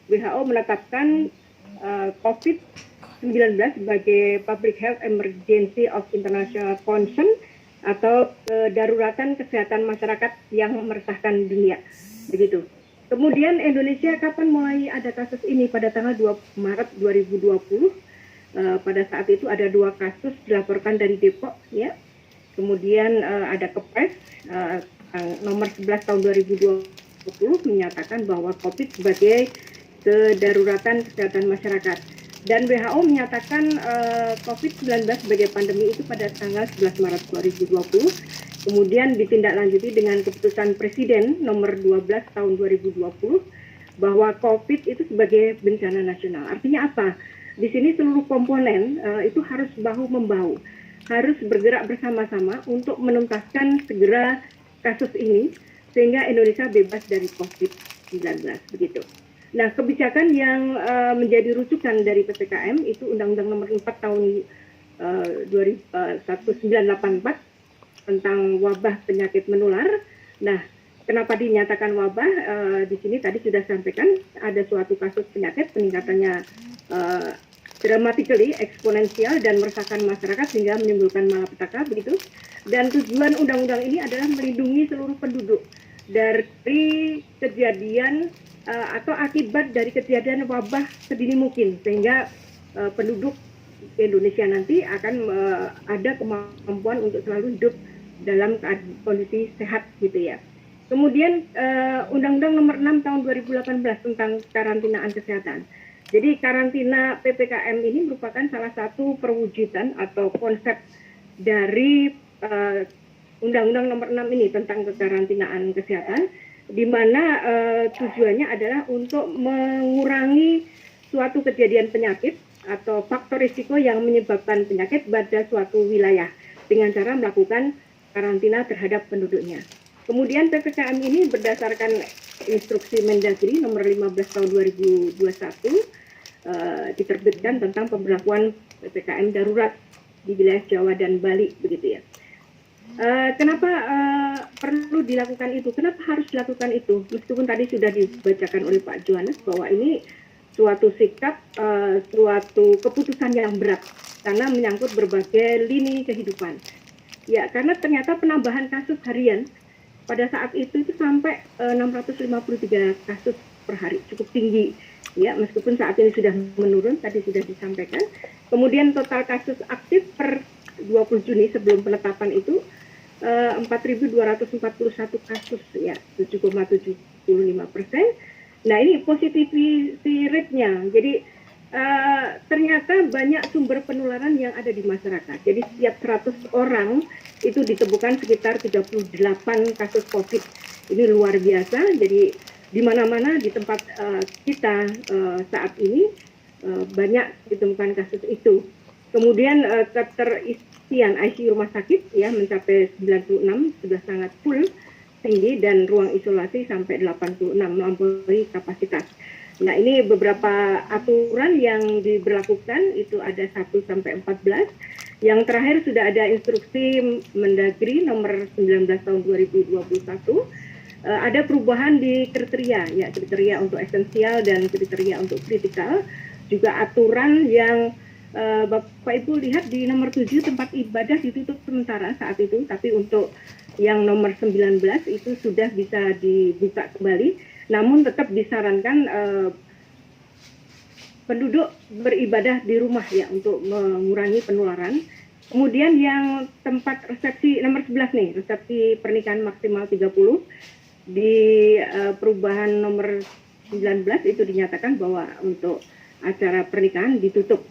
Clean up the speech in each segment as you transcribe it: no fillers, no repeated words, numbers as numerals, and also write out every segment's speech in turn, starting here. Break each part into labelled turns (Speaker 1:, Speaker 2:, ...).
Speaker 1: WHO menetapkan COVID-19 sebagai Public Health Emergency of International Concern atau kedaruratan kesehatan masyarakat yang meresahkan dunia. Begitu. Kemudian Indonesia kapan mulai ada kasus ini? Pada tanggal 2 Maret 2020. Pada saat itu ada 2 kasus dilaporkan dari Depok, ya. Kemudian ada Kepres nomor 11 tahun 2020 menyatakan bahwa COVID sebagai kedaruratan kesehatan masyarakat. Dan WHO menyatakan COVID-19 sebagai pandemi itu pada tanggal 11 Maret 2020. Kemudian ditindaklanjuti dengan keputusan Presiden nomor 12 tahun 2020 bahwa COVID itu sebagai bencana nasional. Artinya apa? Di sini seluruh komponen itu harus bahu-membahu, harus bergerak bersama-sama untuk menuntaskan segera kasus ini sehingga Indonesia bebas dari COVID-19, begitu. Nah, kebijakan yang menjadi rujukan dari PPKM itu Undang-Undang Nomor 4 tahun 1984 tentang wabah penyakit menular. Nah, kenapa dinyatakan wabah? Di sini tadi sudah sampaikan ada suatu kasus penyakit peningkatannya dramatically, eksponensial dan meresahkan masyarakat sehingga menimbulkan malapetaka, begitu. Dan tujuan undang-undang ini adalah melindungi seluruh penduduk dari kejadian atau akibat dari kejadian wabah sedini mungkin, sehingga penduduk Indonesia nanti akan ada kemampuan untuk selalu hidup dalam kondisi sehat, gitu ya. Kemudian Undang-Undang Nomor 6 tahun 2018 tentang karantinaan kesehatan. Jadi karantina PPKM ini merupakan salah satu perwujudan atau konsep dari Undang-Undang Nomor 6 ini tentang kekarantinaan kesehatan, di mana tujuannya adalah untuk mengurangi suatu kejadian penyakit atau faktor risiko yang menyebabkan penyakit pada suatu wilayah dengan cara melakukan karantina terhadap penduduknya. Kemudian PPKM ini berdasarkan Instruksi Mendagri nomor 15 tahun 2021 diterbitkan tentang pemberlakuan PPKM darurat di wilayah Jawa dan Bali, begitu ya. Kenapa perlu dilakukan itu? Kenapa harus dilakukan itu? Meskipun tadi sudah dibacakan oleh Pak Johannes bahwa ini suatu sikap, suatu keputusan yang berat karena menyangkut berbagai lini kehidupan. Ya, karena ternyata penambahan kasus harian pada saat itu sampai 653 kasus per hari, cukup tinggi. Ya, meskipun saat ini sudah menurun, tadi sudah disampaikan. Kemudian total kasus aktif per 20 Juni sebelum penetapan itu 4.241 kasus, ya, 7,75%. Nah, ini positivity rate-nya. Jadi ternyata banyak sumber penularan yang ada di masyarakat. Jadi setiap 100 orang itu ditemukan sekitar 38 kasus COVID. Ini luar biasa. Jadi di mana-mana di tempat kita saat ini banyak ditemukan kasus itu. Kemudian keterisian ICU rumah sakit ya mencapai 96, sudah sangat full, tinggi, dan ruang isolasi sampai 86, melampaui kapasitas. Nah, ini beberapa aturan yang diberlakukan, itu ada 1 sampai 14. Yang terakhir sudah ada Instruksi Mendagri nomor 19 tahun 2021. Ada perubahan di kriteria, ya, kriteria untuk esensial dan kriteria untuk kritikal. Juga aturan yang Bapak Ibu lihat di nomor 7 tempat ibadah ditutup sementara saat itu, tapi untuk yang nomor 19 itu sudah bisa dibuka kembali. Namun tetap disarankan penduduk beribadah di rumah ya untuk mengurangi penularan. Kemudian yang tempat resepsi nomor 11 nih, resepsi pernikahan maksimal 30, di perubahan nomor 19 itu dinyatakan bahwa untuk acara pernikahan ditutup.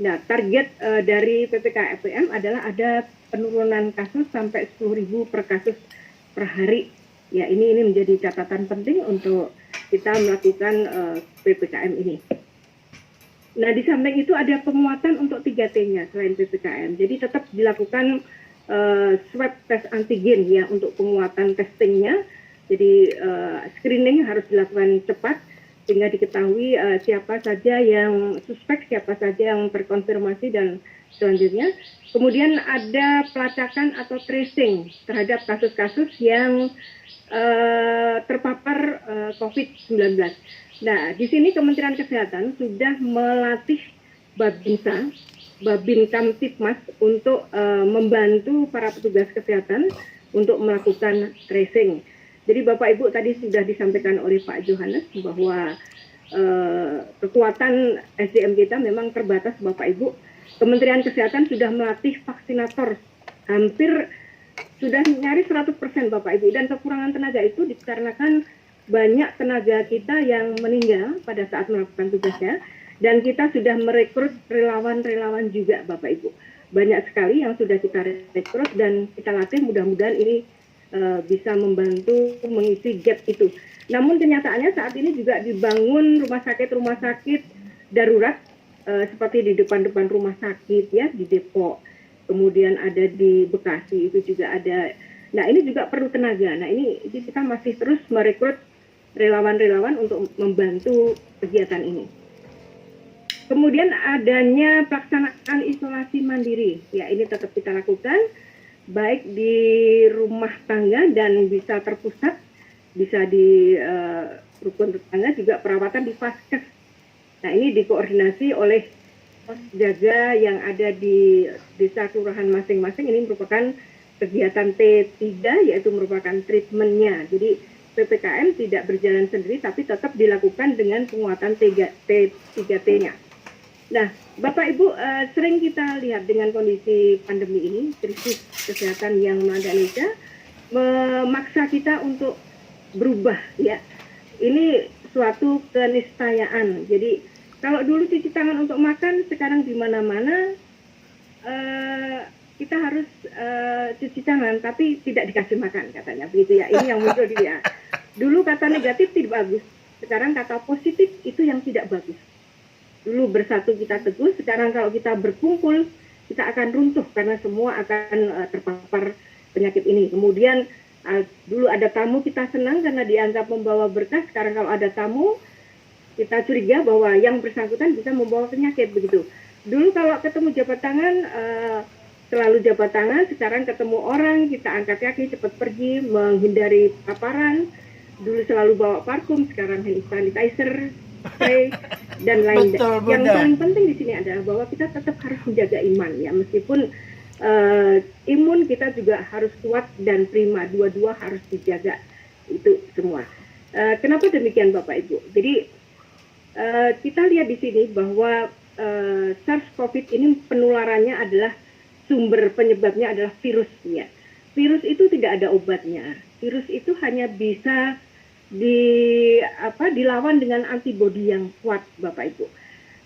Speaker 1: Nah, target dari PPKM adalah ada penurunan kasus sampai 10.000 per kasus per hari. Ya, ini menjadi catatan penting untuk kita melakukan PPKM ini. Nah, di samping itu ada penguatan untuk 3T-nya selain PPKM. Jadi tetap dilakukan swab test antigen ya untuk penguatan testingnya. Jadi screening harus dilakukan cepat sehingga diketahui siapa saja yang suspek, siapa saja yang terkonfirmasi dan selanjutnya. Kemudian ada pelacakan atau tracing terhadap kasus-kasus yang terpapar COVID-19. Nah, di sini Kementerian Kesehatan sudah melatih Babinsa, Babin Kamtipmas untuk membantu para petugas kesehatan untuk melakukan tracing. Jadi Bapak Ibu tadi sudah disampaikan oleh Pak Johannes bahwa kekuatan SDM kita memang terbatas Bapak Ibu. Kementerian Kesehatan sudah melatih vaksinator hampir sudah nyaris 100% Bapak Ibu, dan kekurangan tenaga itu dikarenakan banyak tenaga kita yang meninggal pada saat melakukan tugasnya, dan kita sudah merekrut relawan-relawan juga Bapak Ibu. Banyak sekali yang sudah kita rekrut dan kita latih, mudah-mudahan ini bisa membantu mengisi gap itu. Namun kenyataannya saat ini juga dibangun rumah sakit darurat seperti di depan-depan rumah sakit ya, di Depok, kemudian ada di Bekasi itu juga ada. Nah ini juga perlu tenaga. Nah ini kita masih terus merekrut relawan-relawan untuk membantu kegiatan ini. Kemudian adanya pelaksanaan isolasi mandiri, ya ini tetap kita lakukan, baik di rumah tangga dan bisa terpusat, bisa di rukun tetangga, juga perawatan di Vaskes. Nah ini dikoordinasi oleh pos jaga yang ada di desa kelurahan masing-masing. Ini merupakan kegiatan T3, yaitu merupakan treatmentnya. Jadi PPKM tidak berjalan sendiri, tapi tetap dilakukan dengan penguatan T3T-nya. Nah, Bapak Ibu, sering kita lihat dengan kondisi pandemi ini, krisis kesehatan yang melanda Indonesia, memaksa kita untuk berubah, ya. Ini suatu keniscayaan. Jadi, kalau dulu cuci tangan untuk makan, sekarang di mana-mana kita harus cuci tangan, tapi tidak dikasih makan, katanya. Begitu ya, ini yang muncul di dia. Dulu kata negatif tidak bagus, sekarang kata positif itu yang tidak bagus. Dulu bersatu kita teguh, sekarang kalau kita berkumpul, kita akan runtuh karena semua akan terpapar penyakit ini. Kemudian dulu ada tamu, kita senang karena dianggap membawa berkah. Sekarang kalau ada tamu, kita curiga bahwa yang bersangkutan bisa membawa penyakit, begitu. Dulu kalau ketemu jabat tangan, selalu jabat tangan, sekarang ketemu orang, kita angkat kaki, cepat pergi, menghindari paparan. Dulu selalu bawa parfum, sekarang hand sanitizer, spray, dan lain. Yang paling penting di sini adalah bahwa kita tetap harus menjaga iman, ya, meskipun imun kita juga harus kuat dan prima, dua-dua harus dijaga, itu semua. Kenapa demikian Bapak Ibu? Jadi kita lihat di sini bahwa SARS-CoV ini penularannya adalah sumber penyebabnya adalah virus, ya. Virus itu tidak ada obatnya. Virus itu hanya bisa dilawan dengan antibodi yang kuat, Bapak Ibu.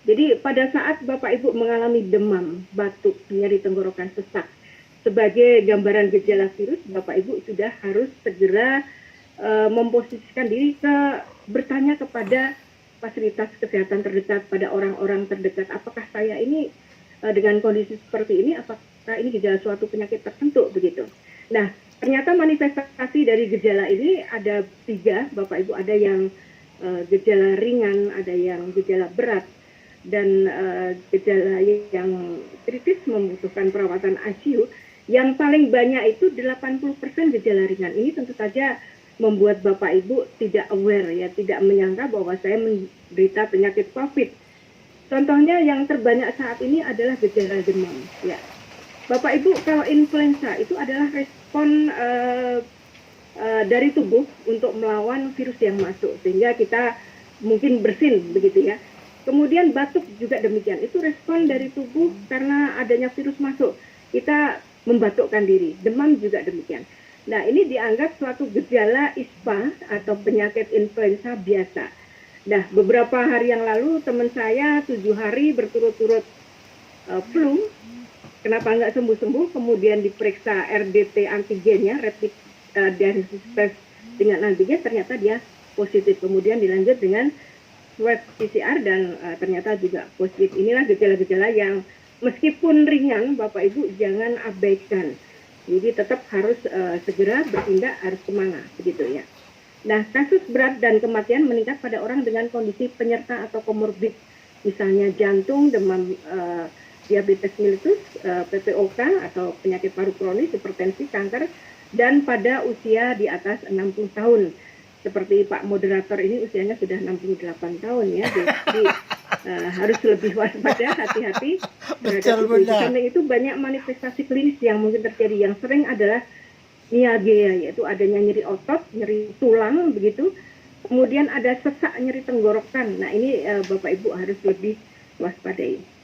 Speaker 1: Jadi pada saat Bapak Ibu mengalami demam, batuk, nyeri tenggorokan, sesak, sebagai gambaran gejala virus, Bapak Ibu sudah harus segera memposisikan diri bertanya kepada fasilitas kesehatan terdekat, pada orang-orang terdekat, apakah saya ini dengan kondisi seperti ini, apakah ini gejala suatu penyakit tertentu, begitu. Nah, ternyata manifestasi dari gejala ini ada 3, Bapak Ibu. Ada yang gejala ringan, ada yang gejala berat, dan gejala yang kritis membutuhkan perawatan ICU. Yang paling banyak itu 80% gejala ringan. Ini tentu saja membuat Bapak Ibu tidak aware, ya, tidak menyangka bahwa saya menderita penyakit COVID. Contohnya yang terbanyak saat ini adalah gejala demam, ya. Bapak Ibu, kalau influenza itu adalah respon dari tubuh untuk melawan virus yang masuk, sehingga kita mungkin bersin, begitu ya. Kemudian batuk juga demikian, itu respon dari tubuh karena adanya virus masuk, kita membatukkan diri. Demam juga demikian. Nah, ini dianggap suatu gejala ISPA atau penyakit influenza biasa. Nah, beberapa hari yang lalu teman saya 7 hari berturut-turut flu. Kenapa nggak sembuh-sembuh, kemudian diperiksa RDT antigennya, rapid diagnosis test dengan antigen, ternyata dia positif. Kemudian dilanjut dengan swab PCR dan ternyata juga positif. Inilah gejala-gejala yang meskipun ringan, Bapak Ibu jangan abaikan. Jadi tetap harus segera bertindak, harus kemana, begitu ya. Nah, kasus berat dan kematian meningkat pada orang dengan kondisi penyerta atau komorbid, misalnya jantung, demam, diabetes mellitus, PPOK atau penyakit paru kronis, hipertensi, kanker, dan pada usia di atas 60 tahun. seperti Pak moderator ini usianya sudah 68 tahun ya, jadi harus lebih waspada, hati-hati terhadap
Speaker 2: Betul,
Speaker 1: itu. Di
Speaker 2: Bunda.
Speaker 1: samping itu banyak manifestasi klinis yang mungkin terjadi, yang sering adalah mialgia, yaitu adanya nyeri otot, nyeri tulang begitu. Kemudian ada sesak nyeri tenggorokan. Nah ini Bapak Ibu harus lebih waspadai.